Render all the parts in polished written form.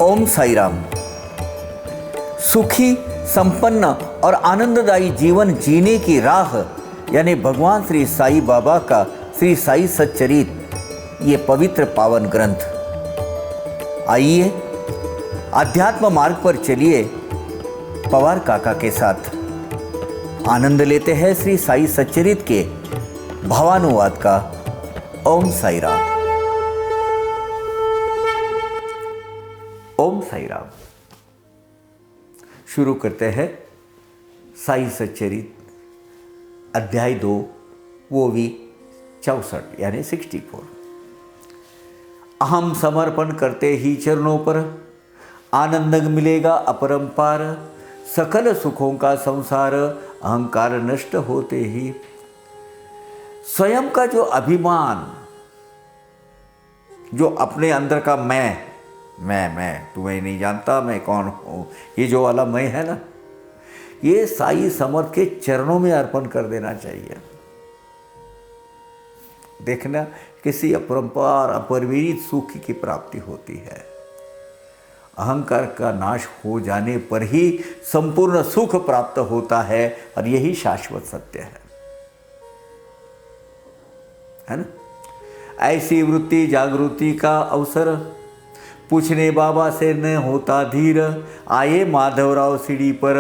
ओम साई राम। सुखी, संपन्न और आनंददायी जीवन जीने की राह यानी भगवान श्री साई बाबा का श्री साई सच्चरित ये पवित्र पावन ग्रंथ। आइए आध्यात्म मार्ग पर चलिए पवार काका के साथ आनंद लेते हैं श्री साई सच्चरित के भावानुवाद का। ओम साई राम। ओम साई राम। शुरू करते हैं साई सच्चरित अध्याय 2 वो भी 64 यानी 64। अहम समर्पण करते ही चरणों पर आनंद मिलेगा अपरंपार, सकल सुखों का संसार अहंकार नष्ट होते ही। स्वयं का जो अभिमान, जो अपने अंदर का मैं तुम्हें नहीं जानता, मैं कौन हूँ, ये जो वाला मैं है ना, ये साई समर्थ के चरणों में अर्पण कर देना चाहिए। देखना किसी अपरंपार अपरिमित सुख की प्राप्ति होती है। अहंकार का नाश हो जाने पर ही संपूर्ण सुख प्राप्त होता है और यही शाश्वत सत्य है ना। ऐसी वृत्ति जागृति का अवसर पूछने बाबा से न होता धीर, आए माधवराव सीढ़ी पर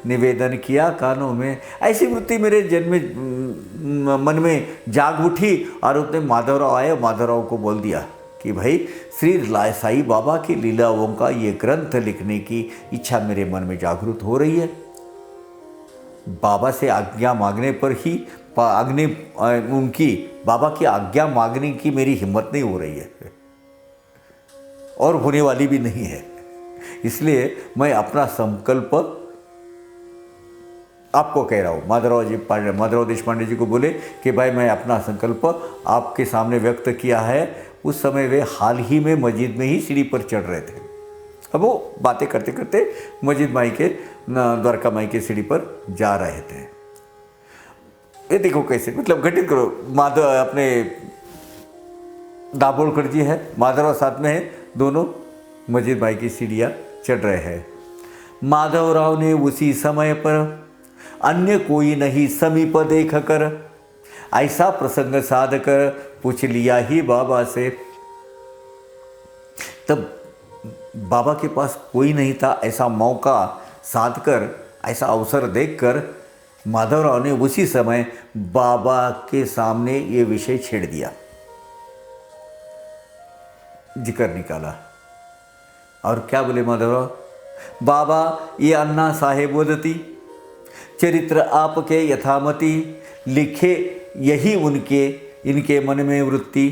निवेदन किया कानों में। ऐसी वृत्ति मेरे जन्म मन में जाग उठी और उसने माधवराव आए, माधवराव को बोल दिया कि भाई श्री साई बाबा की लीलाओं का ये ग्रंथ लिखने की इच्छा मेरे मन में जागृत हो रही है। बाबा से आज्ञा मांगने पर ही उनकी बाबा की आज्ञा मांगने की मेरी हिम्मत नहीं हो रही है और होने वाली भी नहीं है। इसलिए मैं अपना संकल्प आपको कह रहा हूँ। माधवराव देशपांडे जी को बोले कि भाई मैं अपना संकल्प आपके सामने व्यक्त किया है। उस समय वे हाल ही में मस्जिद में ही सीढ़ी पर चढ़ रहे थे। अब वो बातें करते करते मस्जिद माई के द्वारका माई के सीढ़ी पर जा रहे थे। ये देखो कैसे, मतलब घटित करो, माधव अपने दाभोलकर जी है, माधवराव साथ में है, दोनों मस्जिद माई की सीढ़ियाँ चढ़ रहे हैं। माधवराव ने उसी समय पर अन्य कोई नहीं समीप देख कर ऐसा प्रसंग साध कर पूछ लिया ही बाबा से। तब बाबा के पास कोई नहीं था, ऐसा मौका साध कर, ऐसा अवसर देखकर माधवराव ने उसी समय बाबा के सामने ये विषय छेड़ दिया, जिक्र निकाला। और क्या बोले माधवराव? बाबा ये अन्ना साहेब वदती, चरित्र आपके यथामति, लिखे यही इनके मन में वृत्ति।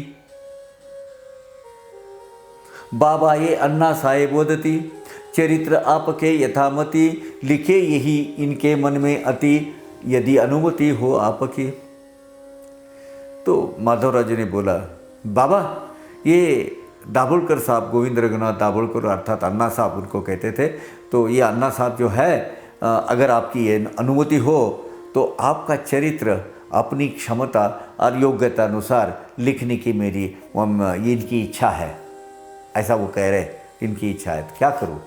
बाबा ये अन्ना साहेब वदती, चरित्र आपके यथामति, लिखे यही इनके मन में अति, यदि अनुमति हो आपकी। तो माधवराव जी ने बोला, बाबा ये दाभोलकर साहब, गोविंद रघुनाथ दाभोलकर अर्थात अन्ना साहब उनको कहते थे, तो ये अन्ना साहब जो है, अगर आपकी ये अनुमति हो तो आपका चरित्र अपनी क्षमता और योग्यता अनुसार लिखने की मेरी ये इनकी इच्छा है। ऐसा वो कह रहे, इनकी इच्छा है, तो क्या करूं?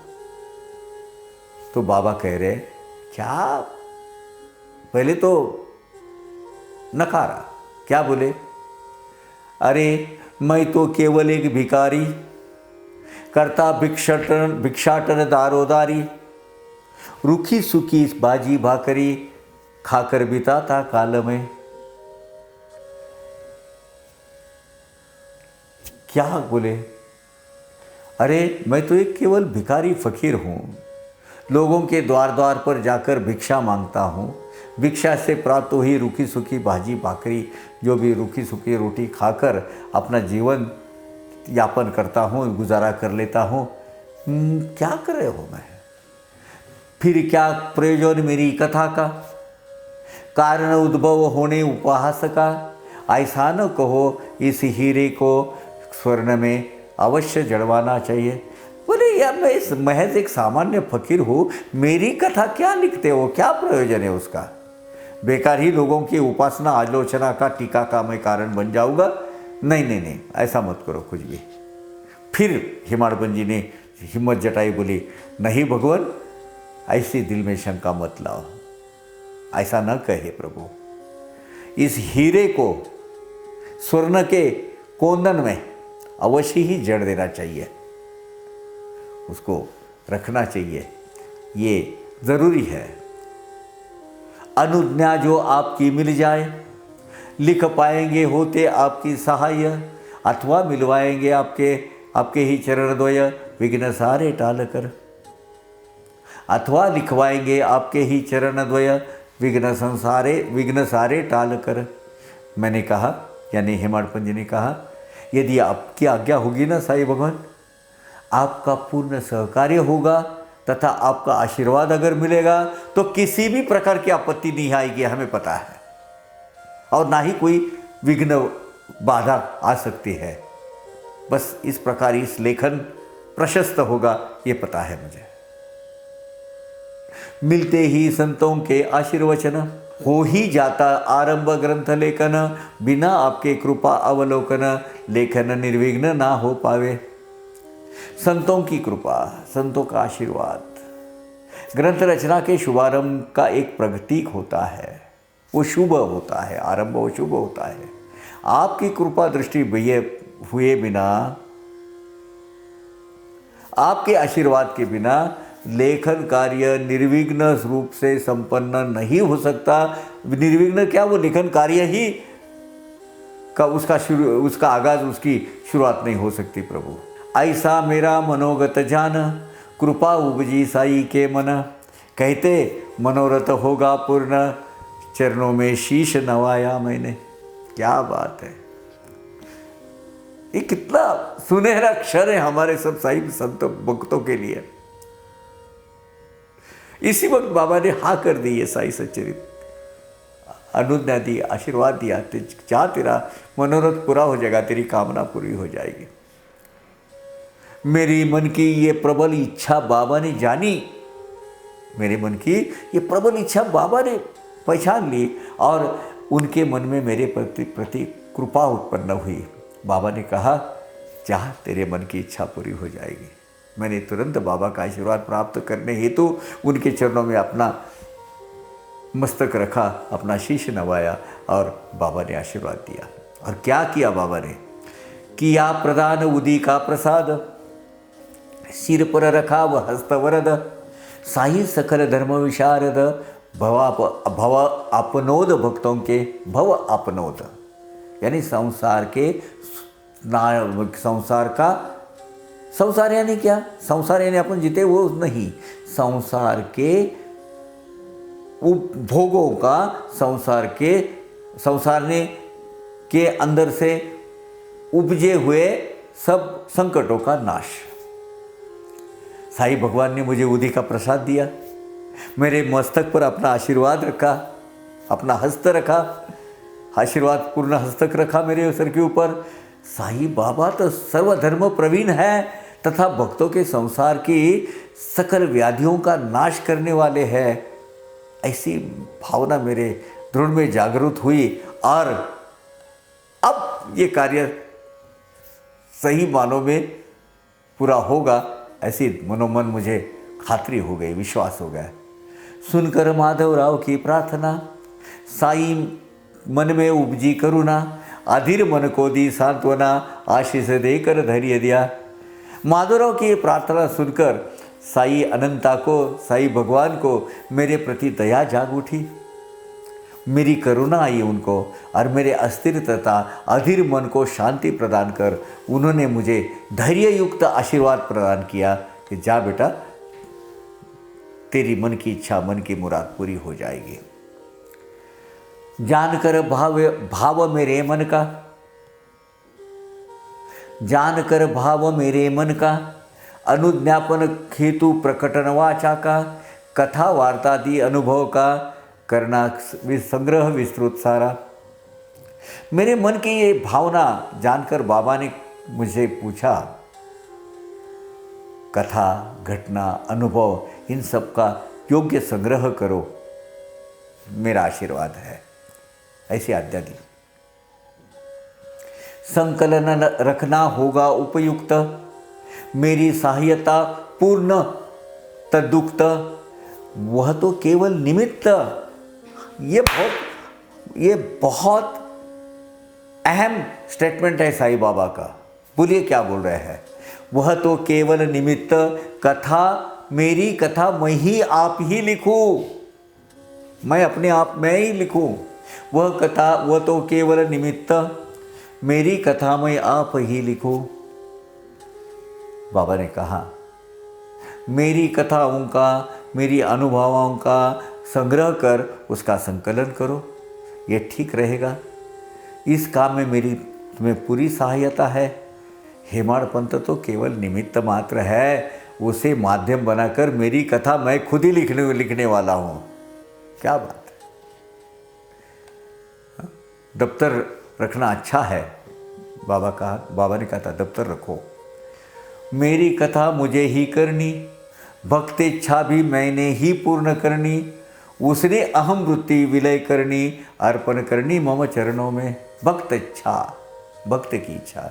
तो बाबा कह रहे, क्या? पहले तो नकारा, क्या बोले? अरे मैं तो केवल एक भिखारी, करता भिक्षाटन दारोदारी, रूखी सूखी बाजी भाकरी, खाकर बिताता काल में। क्या बोले? अरे मैं तो एक केवल भिखारी फकीर हूँ, लोगों के द्वार द्वार पर जाकर भिक्षा मांगता हूँ। भिक्षा से प्राप्त हुई रूखी सूखी भाजी भाकरी, जो भी रूखी सूखी रोटी खाकर अपना जीवन यापन करता हूँ, गुजारा कर लेता हूँ। क्या कर रहे हो? मैं फिर क्या प्रयोजन मेरी कथा का, कारण उद्भव होने उपहास का। ऐसा न कहो इस हीरे को स्वर्ण में अवश्य जड़वाना चाहिए। बोले यार मैं इस महज एक सामान्य फकीर हूँ, मेरी कथा क्या लिखते हो, क्या प्रयोजन है उसका? बेकार ही लोगों की उपासना आलोचना का टीका का मैं कारण बन जाऊँगा। नहीं, ऐसा मत करो कुछ भी। फिर हेमाडपंत जी ने हिम्मत जटाई, बोली नहीं भगवान, ऐसी दिल में शंका मत लाओ, ऐसा न कहे प्रभु। इस हीरे को स्वर्ण के कोंदन में अवश्य ही जड़ देना चाहिए, उसको रखना चाहिए, ये जरूरी है। अनुज्ञा जो आपकी मिल जाए, लिख पाएंगे होते आपकी सहाय, अथवा मिलवाएंगे आपके ही चरण द्वय, विघ्न सारे टाल कर। अथवा लिखवाएंगे आपके ही चरण द्वय, विघ्न सारे टाल कर। मैंने कहा, यानी हेमाडपंत जी ने कहा, यदि आपकी आज्ञा होगी ना साईं भगवान, आपका पूर्ण सहकार्य होगा तथा आपका आशीर्वाद अगर मिलेगा तो किसी भी प्रकार की आपत्ति नहीं आएगी, हमें पता है, और ना ही कोई विघ्न बाधा आ सकती है। बस इस प्रकार इस लेखन प्रशस्त होगा, ये पता है मुझे। मिलते ही संतों के आशीर्वचन, हो ही जाता आरंभ ग्रंथ लेखन, बिना आपके कृपा अवलोकन, लेखन निर्विघ्न ना हो पावे। संतों की कृपा, संतों का आशीर्वाद ग्रंथ रचना के शुभारंभ का एक प्रतीक होता है, वो शुभ होता है, आरंभ वो शुभ होता है। आपकी कृपा दृष्टि हुए बिना, आपके आशीर्वाद के बिना लेखन कार्य निर्विघ्न रूप से संपन्न नहीं हो सकता। निर्विघ्न क्या, वो लेखन कार्य ही का उसका आगाज, उसकी शुरुआत नहीं हो सकती प्रभु। ऐसा मेरा मनोगत जान, कृपा उपजी साई के मन, कहते मनोरथ होगा पूर्ण, चरणों में शीश नवाया मैंने। क्या बात है, ये कितना सुनहरा क्षण है हमारे सब साईं संत भक्तों के लिए। इसी वक्त बाबा ने हाँ कर दी है साईं सच्चरित, अनुज्ञा दी, आशीर्वाद दिया, जा तेरा मनोरथ पूरा हो जाएगा, तेरी कामना पूरी हो जाएगी। मेरी मन की ये प्रबल इच्छा बाबा ने जानी, मेरे मन की ये प्रबल इच्छा बाबा ने पहचान ली, और उनके मन में मेरे प्रति कृपा उत्पन्न हुई। बाबा ने कहा, जा तेरे मन की इच्छा पूरी हो जाएगी। मैंने तुरंत बाबा का आशीर्वाद प्राप्त करने हेतु उनके चरणों में अपना मस्तक रखा, अपना शीश नवाया, और बाबा ने आशीर्वाद दिया। और क्या किया बाबा ने? किया प्रदान उदी का प्रसाद, सिर पर रखा वह हस्तवरद, साई सकल धर्म विशारद, भव अपनोद भक्तों के, भव अपनोद यानी संसार के, संसार यानी क्या? संसार यानी अपन जीते वो नहीं, संसार के भोगों का, संसार ने के अंदर से उपजे हुए सब संकटों का नाश। साईं भगवान ने मुझे उदी का प्रसाद दिया, मेरे मस्तक पर अपना आशीर्वाद रखा, अपना हस्त रखा, आशीर्वाद पूर्ण हस्तक रखा मेरे सर के ऊपर। साईं बाबा तो सर्वधर्म प्रवीण है तथा भक्तों के संसार की सकल व्याधियों का नाश करने वाले हैं। ऐसी भावना मेरे दृढ़ में जागृत हुई, और अब ये कार्य सही मानों में पूरा होगा, ऐसी मनोमन मुझे खातरी हो गई, विश्वास हो गया। सुनकर माधवराव की प्रार्थना, साईं मन में उपजी करुणा, अधीर मन को दी सांत्वना, आशीष देकर धैर्य दिया। माधवराव की ये प्रार्थना सुनकर साईं अनंता को, साईं भगवान को मेरे प्रति दया जाग उठी, मेरी करुणा आई उनको, और मेरे अस्थिर तथा अधीर मन को शांति प्रदान कर उन्होंने मुझे धैर्य युक्त आशीर्वाद प्रदान किया कि जा बेटा, तेरी मन की इच्छा, मन की मुराद पूरी हो जाएगी। जानकर भाव मेरे मन का, जानकर भाव मेरे मन का, अनुज्ञापन हेतु प्रकटन वाचा का, कथा वार्तादि अनुभव का, करना संग्रह विस्तृत सारा। मेरे मन की ये भावना जानकर बाबा ने मुझे पूछा, कथा, घटना, अनुभव, इन सब का योग्य संग्रह करो, मेरा आशीर्वाद है, ऐसी आज्ञा दी। संकलन रखना होगा उपयुक्त, मेरी सहायता पूर्ण तदुक्त, वह तो केवल निमित्त। ये बहुत अहम स्टेटमेंट है साईं बाबा का। बोलिए क्या बोल रहे हैं? वह तो केवल निमित्त, कथा मेरी कथा मैं ही आप ही लिखूं, मैं अपने आप में ही लिखूं। वह तो केवल निमित्त, मेरी कथा मैं आप ही लिखूं। बाबा ने कहा मेरी कथाओं का, मेरी अनुभवों का संग्रह कर उसका संकलन करो, ये ठीक रहेगा। इस काम में मेरी तुम्हें पूरी सहायता है। हेमाड़ पंत तो केवल निमित्त मात्र है, उसे माध्यम बनाकर मेरी कथा मैं खुद ही लिखने वाला हूँ। क्या बात है। दफ्तर रखना अच्छा है। बाबा ने कहा था दफ्तर रखो। मेरी कथा मुझे ही करनी, भक्त इच्छा भी मैंने ही पूर्ण करनी, उसने अहम वृत्ति विलय करनी, अर्पण करनी मम चरणों में। भक्त इच्छा, भक्त की इच्छा।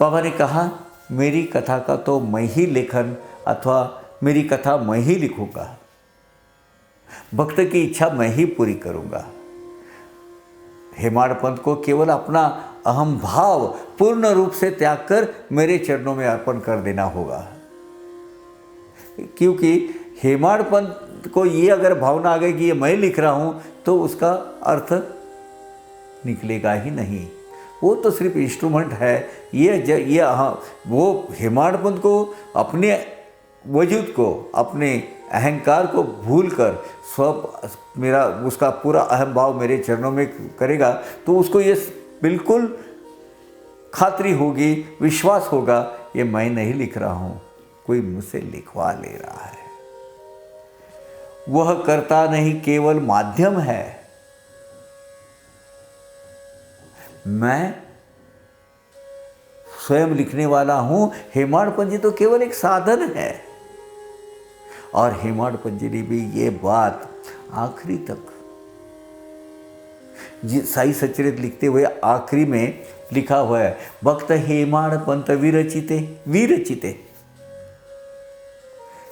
बाबा ने कहा मेरी कथा का तो मैं ही लेखन अथवा मेरी कथा मैं ही लिखूंगा, भक्त की इच्छा मैं ही पूरी करूंगा। हेमाड़ पंत को केवल अपना अहम भाव पूर्ण रूप से त्याग कर मेरे चरणों में अर्पण कर देना होगा। क्योंकि हेमाड़ पंत को ये अगर भावना आ गई कि ये मैं लिख रहा हूँ तो उसका अर्थ निकलेगा ही नहीं। वो तो सिर्फ इंस्ट्रूमेंट है। वो हेमाड़ पंत को अपने वजूद को, अपने अहंकार को भूलकर उसका पूरा अहम भाव मेरे चरणों में करेगा तो उसको ये बिल्कुल खातरी होगी, विश्वास होगा ये मैं नहीं लिख रहा हूँ, कोई मुझसे लिखवा ले रहा है। वह कर्ता नहीं केवल माध्यम है। मैं स्वयं लिखने वाला हूं, हेमाड़ पंत जी तो केवल एक साधन है। और हेमाड़ पंत जी ने भी ये बात आखिरी तक साई सच्चरित्र लिखते हुए आखिरी में लिखा हुआ है, भक्त हेमाड़ पंत विरचिते।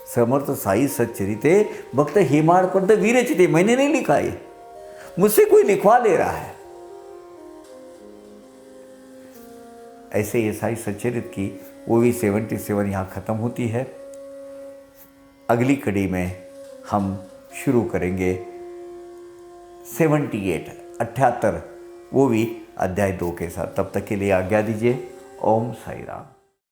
समर्थ साई सच्चरिते भक्त हेमाड़ पंत विरचिते। मैंने नहीं लिखा, है मुझसे कोई लिखवा ले रहा है। ऐसे ये साई सच्चरित्र की OV 77 यहाँ ख़त्म होती है। अगली कड़ी में हम शुरू करेंगे 78 OV अध्याय 2 के साथ। तब तक के लिए आज्ञा दीजिए। ओम साई राम।